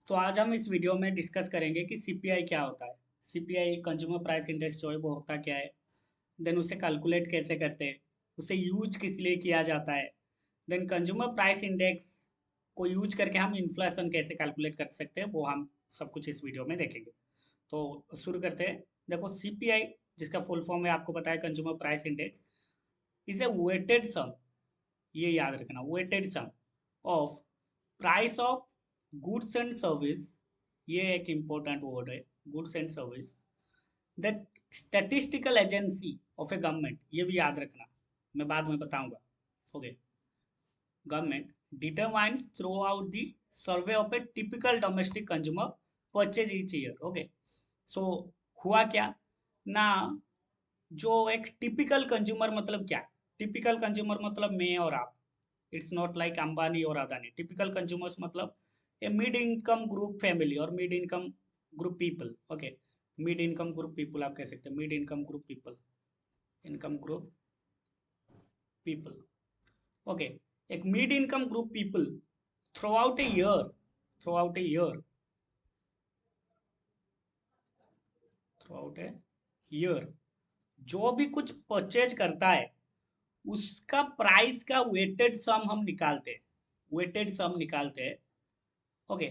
तो आज हम इस वीडियो में डिस्कस करेंगे कि सीपीआई क्या होता है। सीपीआई कंज्यूमर प्राइस इंडेक्स जो है वो होता क्या है। देन उसे कैलकुलेट कैसे करते हैं, उसे यूज किस लिए किया जाता है। देन कंज्यूमर प्राइस इंडेक्स को यूज करके हम इन्फ्लेशन कैसे कैलकुलेट कर सकते हैं, वो हम सब कुछ इस वीडियो में देखेंगे। तो शुरू करते हैं। देखो सीपीआई, जिसका फुल फॉर्म है आपको पता है, consumer price index is a weighted sum, ये याद रखना, weighted sum of price of goods and service, ये एक इंपॉर्टेंट वर्ड है, goods and service, that statistical agency of a government, ये भी याद रखना, मैं बाद में बताऊंगा। Okay, government determines throughout the survey of a typical domestic consumer purchase each year. Okay, so हुआ क्या ना, जो एक टिपिकल कंज्यूमर मतलब क्या, टिपिकल कंज्यूमर मतलब मैं और आप, इट्स नॉट लाइक अंबानी और अदानी। टिपिकल कंज्यूमर्स मतलब a mid income group family और mid income group people. Okay, mid income group people आप कह सकते हैं, mid income group people, income group people. Okay, एक mid income group people throughout a year, throughout a year, throughout a year, जो भी कुछ purchase करता है उसका प्राइस का वेटेड सम हम निकालते हैं, वेटेड सम निकालते हैं। ओके,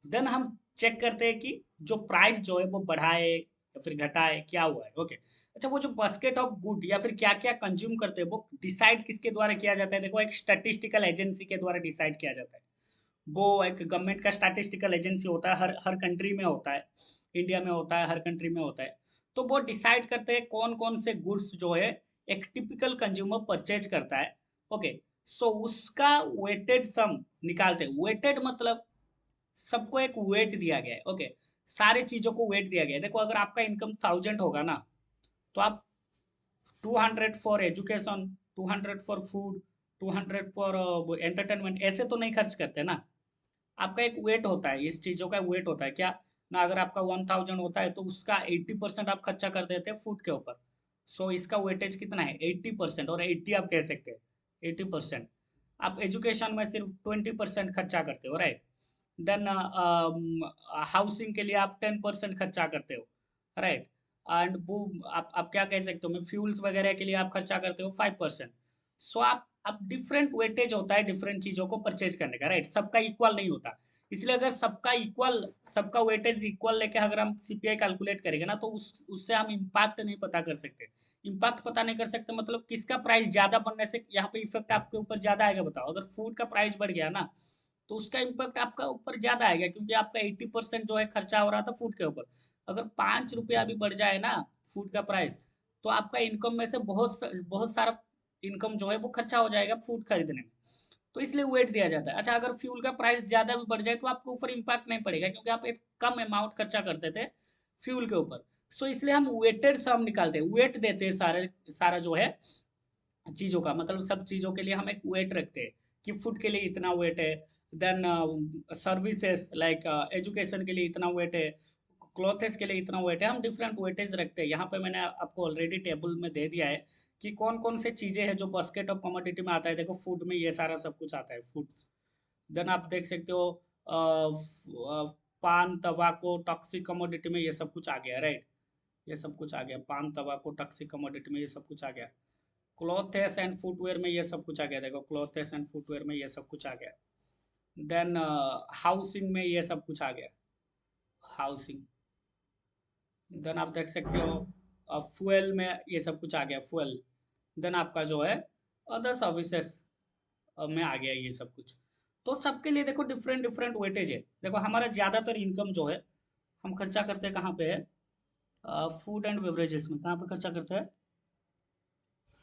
देन हम चेक करते हैं कि जो प्राइस जो है वो बढ़ा है या फिर घटा है, क्या हुआ है। ओके, अच्छा, वो जो बास्केट ऑफ गुड या फिर क्या क्या कंज्यूम करते हैं वो डिसाइड किसके द्वारा किया जाता है, देखो एक स्टैटिस्टिकल एजेंसी के द्वारा डिसाइड किया जाता है। वो एक गवर्नमेंट का स्टैटिस्टिकल एजेंसी होता है, हर हर कंट्री में होता है, इंडिया में होता है, हर कंट्री में होता है। तो वो डिसाइड करते हैं कौन कौन से गुड्स जो है एक टिपिकल कंज्यूमर परचेज करता है। ओके, सो उसका वेटेड सम निकालते हैं। वेटेड मतलब सबको एक वेट दिया गया है। ओके, सारे चीजों को वेट दिया गया है। देखो अगर आपका इनकम 1000 होगा ना, तो आप 200 for education, 200 for food, 200 for entertainment ऐसे तो नहीं खर्च करते ना। आपका एक वेट होता है, इस चीजों का वेट होता है क्या ना। अगर आपका 1000 होता है तो उसका 80% आप खर्चा कर देते हैं फूड के ऊपर। सो इसका वेटेज कितना है, 80%, और 80 आप कह सकते हैं, 80%। आप एजुकेशन में सिर्फ 20% खर्चा करते हो, राइट। देन हाउसिंग के लिए आप 10% खर्चा करते हो, राइट। एंड वो आप क्या कह सकते हो, मैं फ्यूल्स वगैरह के लिए आप खर्चा करते हो 5%। सो आप डिफरेंट वेटेज होता है डिफरेंट चीजों को परचेज करने का, राइट। सबका इक्वल नहीं होता। इसलिए अगर सबका इक्वल, सबका वेटेज इक्वल लेके अगर हम सीपीआई कैलकुलेट करेंगे ना, तो उससे हम इम्पैक्ट नहीं पता कर सकते। इम्पैक्ट पता नहीं कर सकते मतलब किसका प्राइस ज्यादा बनने से यहाँ पे इफेक्ट आपके ऊपर ज्यादा आएगा। बताओ, अगर फूड का प्राइस बढ़ गया ना, तो उसका इम्पैक्ट आपका ऊपर ज्यादा आएगा, क्योंकि आपका 80% जो है खर्चा हो रहा था फूड के ऊपर। अगर 5 रुपया भी बढ़ जाए ना फूड का प्राइस, तो आपका इनकम में से बहुत सारा इनकम जो है वो खर्चा हो जाएगा फूड खरीदने में। तो इसलिए वेट दिया जाता है। अच्छा, अगर फ्यूल का प्राइस ज्यादा भी बढ़ जाए तो आपके ऊपर इम्पैक्ट नहीं पड़ेगा, क्योंकि आप एक कम अमाउंट खर्चा करते थे फ्यूल के ऊपर। सो इसलिए हम वेटेड सम निकालते हैं, वेट देते हैं सारे, सारा जो है चीज़ों का, मतलब सब चीज़ों के लिए हम एक वेट रखते हैं कि फूड के लिए इतना वेट है। देन सर्विसेज लाइक एजुकेशन के लिए इतना वेट है, क्लोथेस के लिए इतना वेट है। हम डिफरेंट वेटेज रखते हैं। यहाँ पे मैंने आपको ऑलरेडी टेबल में दे दिया है कि कौन कौन से चीज़ें हैं जो बास्केट ऑफ कमोडिटी में आता है। देखो फूड में ये सारा सब कुछ आता है, फूड्स। देन आप देख सकते हो पान तंबाकू टॉक्सिक कमोडिटी में ये सब कुछ आ गया, राइट। ये सब कुछ आ गया, पान तंबाकू टॉक्सिक कमोडिटी में ये सब कुछ आ गया। क्लॉथेस एंड फुटवेयर में ये सब कुछ आ गया। देखो क्लॉथेस एंड फुटवेयर में ये सब कुछ आ गया। देन हाउसिंग में ये सब कुछ आ गया, हाउसिंग। देन आप देख सकते हो फ्यूल में ये सब कुछ आ गया, फ्यूल। देन आपका जो है अदर सर्विसेज में आ गया ये सब कुछ। तो सबके लिए देखो डिफरेंट डिफरेंट वेटेज है। देखो हमारा ज़्यादातर इनकम जो है हम खर्चा करते हैं कहाँ पे है, फूड एंड बेवरेजेस में। कहाँ पे खर्चा करते हैं,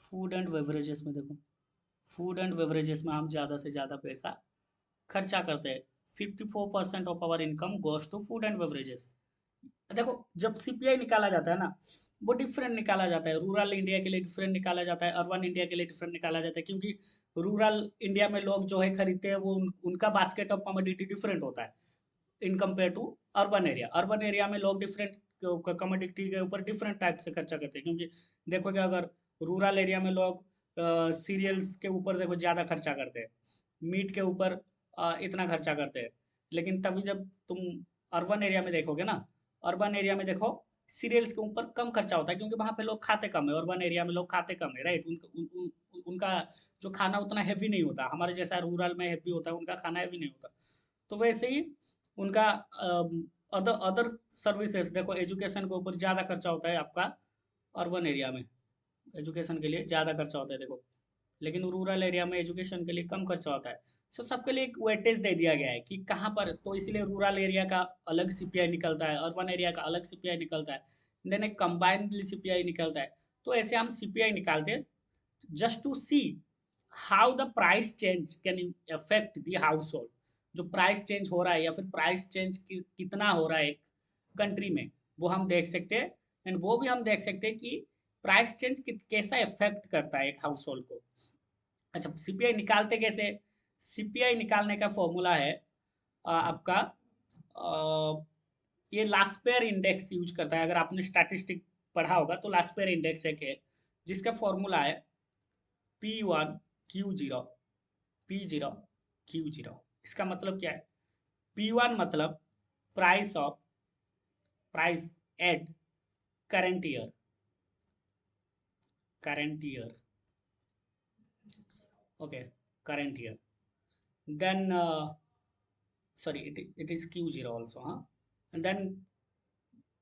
फूड एंड बेवरेजेस में। देखो फूड एंड बेवरेजेस में हम ज़्यादा से ज़्यादा पैसा खर्चा करते हैं। 54% of our income goes to food and beverages. देखो जब सीपीआई निकाला जाता है ना, वो डिफरेंट निकाला जाता है, रूरल इंडिया के लिए डिफरेंट निकाला जाता है, अर्बन इंडिया के लिए डिफरेंट निकाला जाता है, क्योंकि रूरल इंडिया में लोग जो है खरीदते हैं वो उनका बास्केट ऑफ कमोडिटी डिफरेंट होता है in compare to urban area. Urban area में लोग डिफरेंट कमोडिटी के ऊपर डिफरेंट टाइप से खर्चा करते हैं, क्योंकि देखोगे अगर रूरल एरिया में लोग सीरियल्स के ऊपर देखो ज़्यादा खर्चा करते हैं, मीट के ऊपर इतना खर्चा करते हैं। लेकिन तभी जब तुम अर्बन एरिया में देखोगे ना, अर्बन एरिया में देखो सीरियल्स के ऊपर कम खर्चा होता है, क्योंकि वहाँ पे लोग खाते कम है, अर्बन एरिया में लोग खाते कम है, राइट। उनका जो खाना उतना हैवी नहीं होता, हमारे जैसा रूरल में हैवी होता है, उनका खाना हैवी नहीं होता। तो वैसे ही उनका अदर अदर सर्विसेज देखो, एजुकेशन के ऊपर ज़्यादा खर्चा होता है आपका अर्बन एरिया में, एजुकेशन के लिए ज़्यादा खर्चा होता है देखो। लेकिन रूरल एरिया में एजुकेशन के लिए कम खर्चा होता है। सो सबके लिए एक वेटेज दे दिया गया है कि कहाँ पर, तो इसलिए रूरल एरिया का अलग सीपीआई निकलता है, अर्बन एरिया का अलग सीपीआई निकलता है, देन एक कंबाइंड सीपीआई निकलता है। तो ऐसे हम सीपीआई निकालते हैं just to see how the price change can affect the household. जो प्राइस चेंज हो रहा है या फिर प्राइस चेंज कितना हो रहा है एक कंट्री में, वो हम देख सकते हैं। एंड वो भी हम देख सकते हैं कि प्राइस चेंज कैसा इफेक्ट करता है एक हाउस होल्ड को। अच्छा, सीपीआई निकालते कैसे? सीपीआई निकालने का फॉर्मूला है आपका, ये लास्पेयर इंडेक्स यूज करता है। अगर आपने स्टैटिस्टिक पढ़ा होगा तो लास्पेयर इंडेक्स एक है जिसका फॉर्मूला है P1 Q0, P0 Q0। इसका मतलब क्या है? P1 मतलब price at current year, current year, okay, current year. Then sorry, it is Q0 also, huh? And then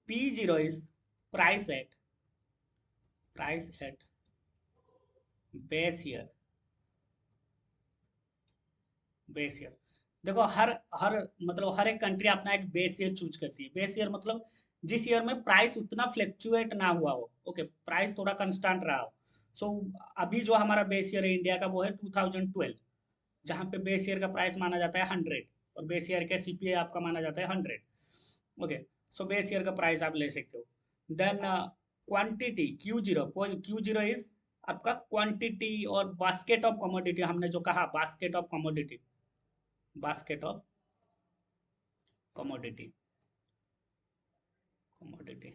P0 is price at price at base year, base year. देखो हर हर मतलब हर एक country अपना एक बेस ईयर चूज करती है। Base year मतलब जिस year में प्राइस उतना फ्लक्चुएट ना हुआ हो, ओके, प्राइस थोड़ा कांस्टेंट रहा हो। सो अभी जो हमारा बेस ईयर है इंडिया का वो है 2012, जहाँ पे बेस ईयर का प्राइस माना जाता है 100 और बेस ईयर का सीपीआई आपका माना जाता है 100। ओके, सो बेस ईयर का प्राइस आप ले सकते हो। देन क्वांटिटी Q0, Q0 इज आपका क्वांटिटी और बास्केट ऑफ कमोडिटी। हमने जो कहा basket of commodity, basket of commodity, commodity,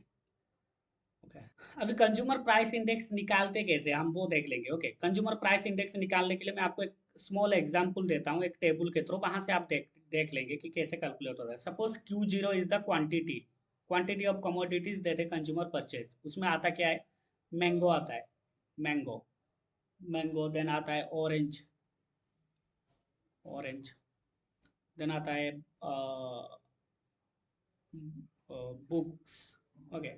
okay. अभी कंज्यूमर प्राइस इंडेक्स निकालते कैसे हम वो देख लेंगे। ओके, कंज्यूमर प्राइस इंडेक्स निकालने के लिए मैं आपको एक स्मॉल एग्जांपल देता हूँ, एक टेबल के थ्रू, वहां से आप देख लेंगे कि कैसे कैलकुलेट होता है। Suppose Q0 is the quantity, quantity of commodities देते कंज्यूमर परचेज। उसमें आता क्या है? मैंगो आता है, मैंगो, मैंगो। देन आता है ऑरेंज, ऑरेंज। देन आता है बुक्स, ओके।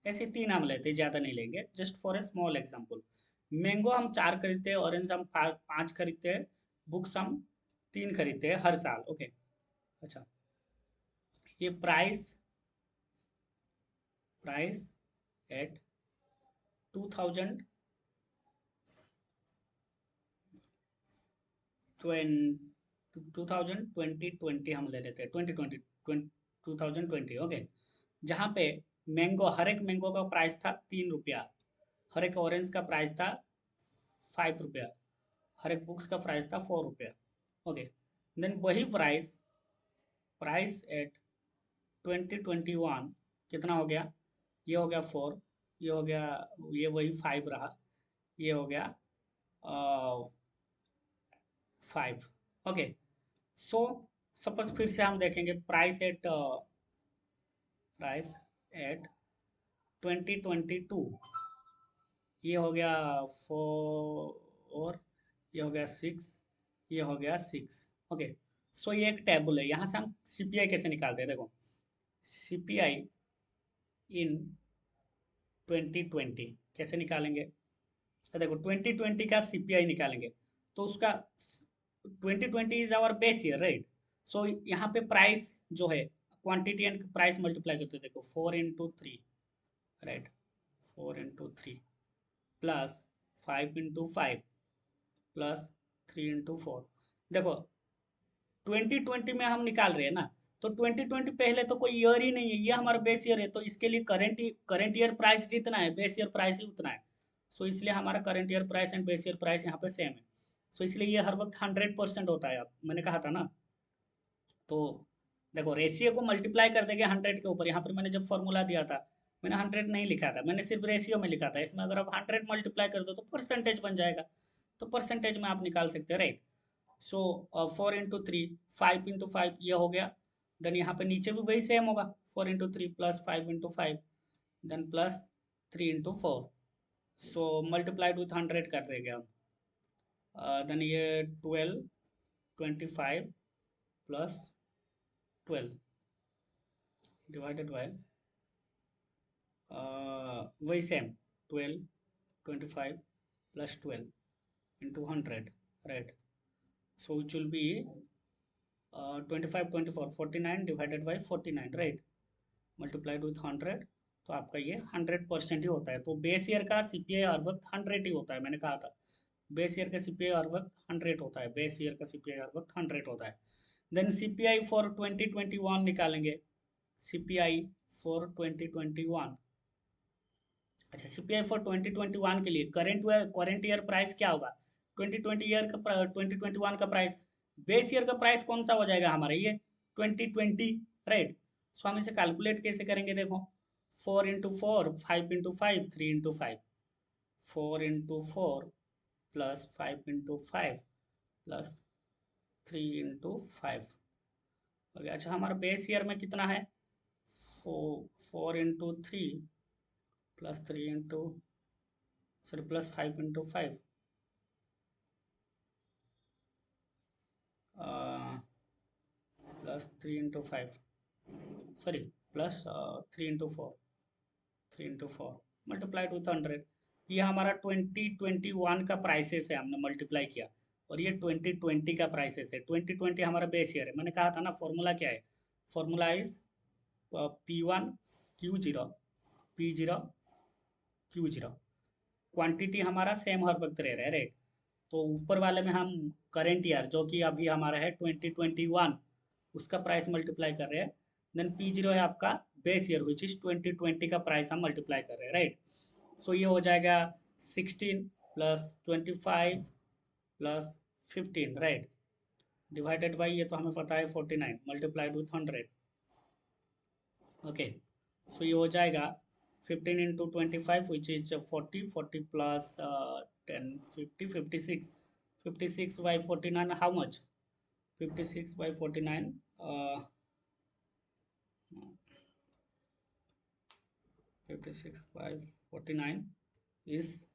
ऐसे तीन हम लेते हैं, ज़्यादा नहीं लेंगे, just for a small example. Mango हम 4 खरीदते हैं, ऑरेंज हम 5 खरीदते हैं, बुक्स हम 3 खरीदते हैं हर साल, ओके। अच्छा, ये प्राइस, प्राइस एट 2000 2020 हम ले लेते हैं, 2020, 2020, ओके। जहाँ पे मैंगो, हर एक मैंगो का प्राइस था 3 रुपया, हर एक ऑरेंज का प्राइस था 5 रुपया, हर एक बुक्स का प्राइस था 4 रुपया, ओके। देन वही प्राइस, प्राइस एट 2021 कितना हो गया? ये हो गया 4, ये हो गया, ये वही 5 रहा, ये हो गया 5, ओके। सो सपोज फिर से हम देखेंगे प्राइस एट 2022, ये हो गया 4, ये हो गया 6, ये हो गया 6, ओके। सो ये एक टेबल है, यहाँ से हम सीपीआई कैसे निकालते हैं देखो। सीपीआई इन 2020 कैसे निकालेंगे? तो देखो 2020 का सीपीआई निकालेंगे तो उसका 2020 is our base year, right. So यहाँ पे प्राइस जो है, क्वांटिटी एंड प्राइस मल्टीप्लाई करते हैं, देखो 4 into 3, right, 4 into 3 plus 5 into 5 plus 3 into 4। देखो 2020 में हम निकाल रहे हैं ना, तो 2020 पहले तो कोई ईयर ही नहीं है, ये हमारा बेस ईयर है, तो इसके लिए करंट ईयर प्राइस जितना है बेस ईयर प्राइस ही उतना है। सो इसलिए हमारा current year price and base year price यहाँ पे सेम है। सो इसलिए ये हर वक्त 100% होता है, आप मैंने कहा था ना। तो देखो रेशियो को मल्टीप्लाई कर देंगे 100 के ऊपर। यहाँ पर मैंने जब फॉर्मूला दिया था मैंने 100 नहीं लिखा था, मैंने सिर्फ रेशियो में लिखा था। इसमें अगर आप 100 मल्टीप्लाई कर दो तो परसेंटेज बन जाएगा, तो परसेंटेज में आप निकाल सकते हैं, राइट। सो 4 × 3 5 × 5 ये हो गया। देन यहाँ पे नीचे भी वही सेम होगा, 4 × 3 plus 5 × 5 then plus 3 × 4। So multiplied with 100 कर देंगे हम। देन ये 12 25 प्लस 12 डिवाइडेड बाय वही same 12 25 plus 12 into 100, right? So it will be 25 24 49 divided by 49, right? Multiplied with 100। तो आपका ये 100% ही होता है। तो बेस ईयर का सीपीआई हर वक्त 100 ही होता है, मैंने कहा था बेस ईयर का सीपीआई हर वक्त 100 होता है, बेस ईयर का सीपीआई हर वक्त 100 होता है। देन सीपीआई फॉर 2021 निकालेंगे, सीपीआई फॉर 2021। अच्छा, सीपीआई फॉर 2021 के लिए करंट ईयर प्राइस क्या होगा? 2021 का प्राइस, बेस ईयर का प्राइस कौन सा हो जाएगा हमारा? ये 2020, राइट। सो हम इसे कैलकुलेट कैसे करेंगे? देखो 4 × 4 5 × 5 3 × 5, 4 × 4 प्लस 5 × 5 प्लस 3 × 5 हो गया। अच्छा, हमारा बेस ईयर में कितना है? 4 × 3 plus 5 × 5 plus 3 × 5, sorry plus 3 × 4, 3 × 4 multiplied with 100। ये हमारा 2021 का प्राइसेस है, हमने मल्टीप्लाई किया, और ये 2020 का प्राइसेस है। 2020 हमारा बेस ईयर है। मैंने कहा था ना फॉर्मूला क्या है? Formula is P1 Q0 P0 Q0। Quantity हमारा सेम हर वक्त रह रहा है, राइट। तो ऊपर वाले में हम करेंट ईयर जो कि अभी हमारा है 2021, उसका प्राइस मल्टीप्लाई कर रहे हैं। देन P0 है आपका बेस ईयर विच इज 2020 का प्राइस हम मल्टीप्लाई कर रहे हैं, राइट। सो ये हो जाएगा 16 plus 25 plus 15, right, divided by ये तो हमें पता है 49 मल्टीप्लाइड विथ 100। ओके, सो ये हो जाएगा 15 × 25 which is 40, 40 plus 10 50 56, 56 by 49 how much? 56 by 49 56 by 49 is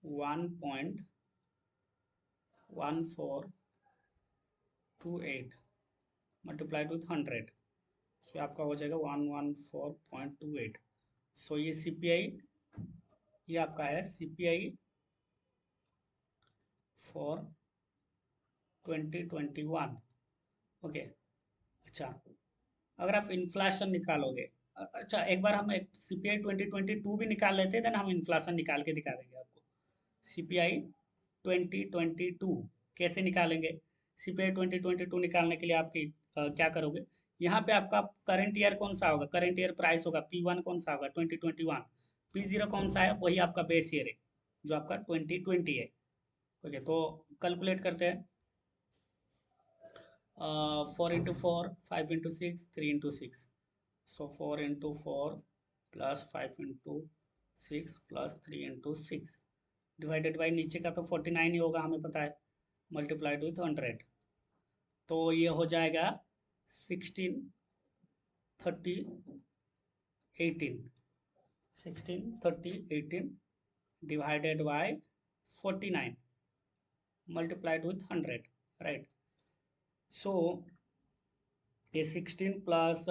1.1428 multiplied with 100। सो आपका हो जाएगा 114.28। सो ये सीपीआई, ये आपका है सीपीआई फॉर 2021। ओके, अच्छा, अगर आप इन्फ्लेशन निकालोगे, अच्छा एक बार हम एक सीपीआई 2022 भी निकाल लेते हैं, देन हम इन्फ्लेशन निकाल के दिखा देंगे आपको। सीपीआई 2022 कैसे निकालेंगे? सीपीआई 2022 निकालने के लिए आपकी क्या करोगे? यहाँ पे आपका करंट ईयर कौन सा होगा? करंट ईयर प्राइस होगा P1 कौन सा होगा? 2021। P0 कौन सा है? वही आपका बेस ईयर है जो आपका 2020 है। ओके, तो कैलकुलेट करते हैं। 4 × 4 5 × 6 3 × 6। सो 4 × 4 प्लस 5 × 6 प्लस 3 × 6 डिवाइडेड बाई नीचे का तो 49 ही होगा, हमें पता है, मल्टीप्लाइड विथ 100। तो ये हो जाएगा 16 30 18, 16 30 18 divided by 49 multiplied with 100, right. So ये 16 प्लस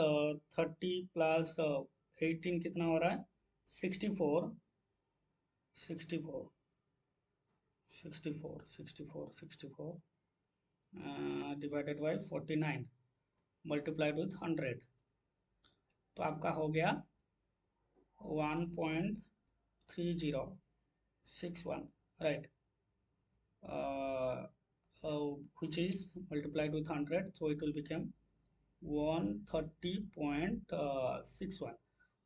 30 प्लस 18 कितना हो रहा है? 64 64 64 64 64 डिवाइडेड बाई 49 मल्टीप्लाइड विथ 100। तो आपका हो गया 1.3061, right, which is multiplied with 100, so it will become 130.61।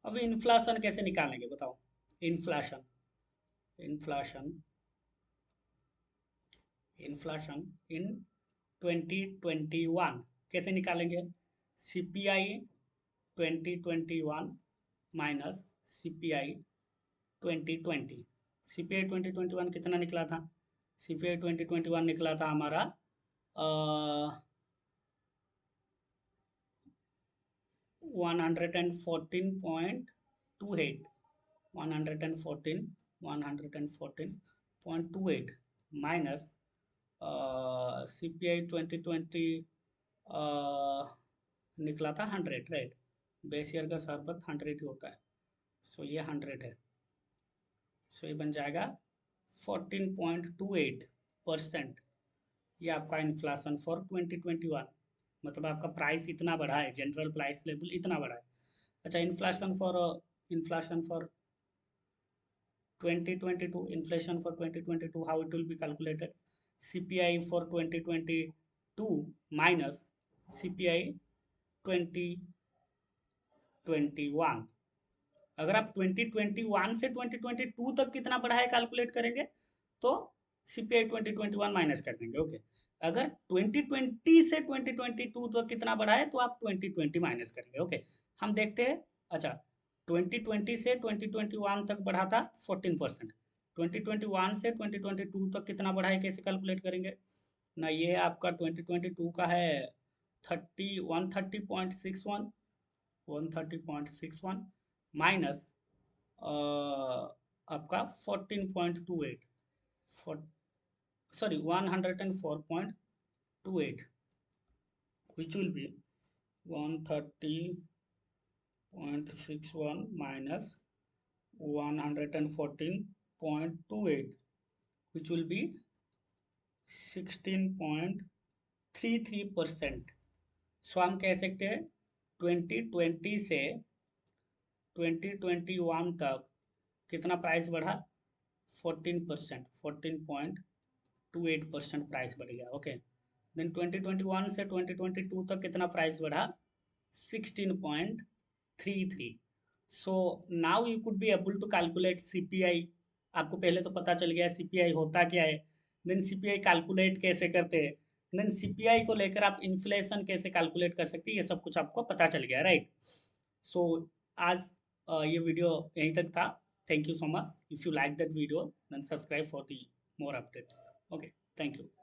अब इन्फ्लेशन कैसे निकालेंगे बताओ? इन्फ्लेशन इन्फ्लेशन इन्फ्लेशन इन 2021 कैसे निकालेंगे? CPI 2021 minus CPI 2020। सीपीआई 2021 कितना निकला था? CPI 2021 निकला था हमारा 114.28 114.28 माइनस CPI 2020 निकला था 100, राइट। बेस ईयर का सरबत 100 ही होता है, सो ये 100 है। सो ये बन जाएगा 14.28%। ये आपका इन्फ्लेशन फॉर 2021, मतलब आपका प्राइस इतना बढ़ा है, जनरल प्राइस लेवल इतना बढ़ा है। अच्छा, inflation for 2022, inflation for 2022, how it will be calculated? CPI for 2022 minus CPI 2021। अगर आप 2021 से 2022 तक कितना बढ़ा है कैलकुलेट करेंगे तो CPI 2021 माइनस कर देंगे, ओके। अगर 2020 से 2022 तक कितना बढ़ा है तो आप 2020 माइनस करेंगे, ओके। हम देखते हैं। अच्छा, 2020 से 2021 तक बढ़ा था 14%, 2021 से 2022 तक कितना बढ़ा है कैसे कैलकुलेट करेंगे ना? ये आपका 2022 का है 130.61 माइनस आपका 14.28, sorry 104.28, which will be 130.61 minus 114.28, which will be 16.33%। सो हम कह सकते हैं 2020 से 2021 तक कितना प्राइस बढ़ा? 14%, 14.28% प्राइस बढ़ गया, ओके। देन 2021 से 2022 तक कितना प्राइस बढ़ा? 16.33। So now you could be able to calculate CPI। आपको पहले तो पता चल गया CPI होता क्या है, देन CPI कैलकुलेट कैसे करते हैं, देन CPI को लेकर आप इन्फ्लेशन कैसे कैलकुलेट कर सकते हैं, ये सब कुछ आपको पता चल गया, राइट। सो आज ये वीडियो यहीं तक था। Thank you so much. If you like that video then subscribe for the more updates. Okay, thank you.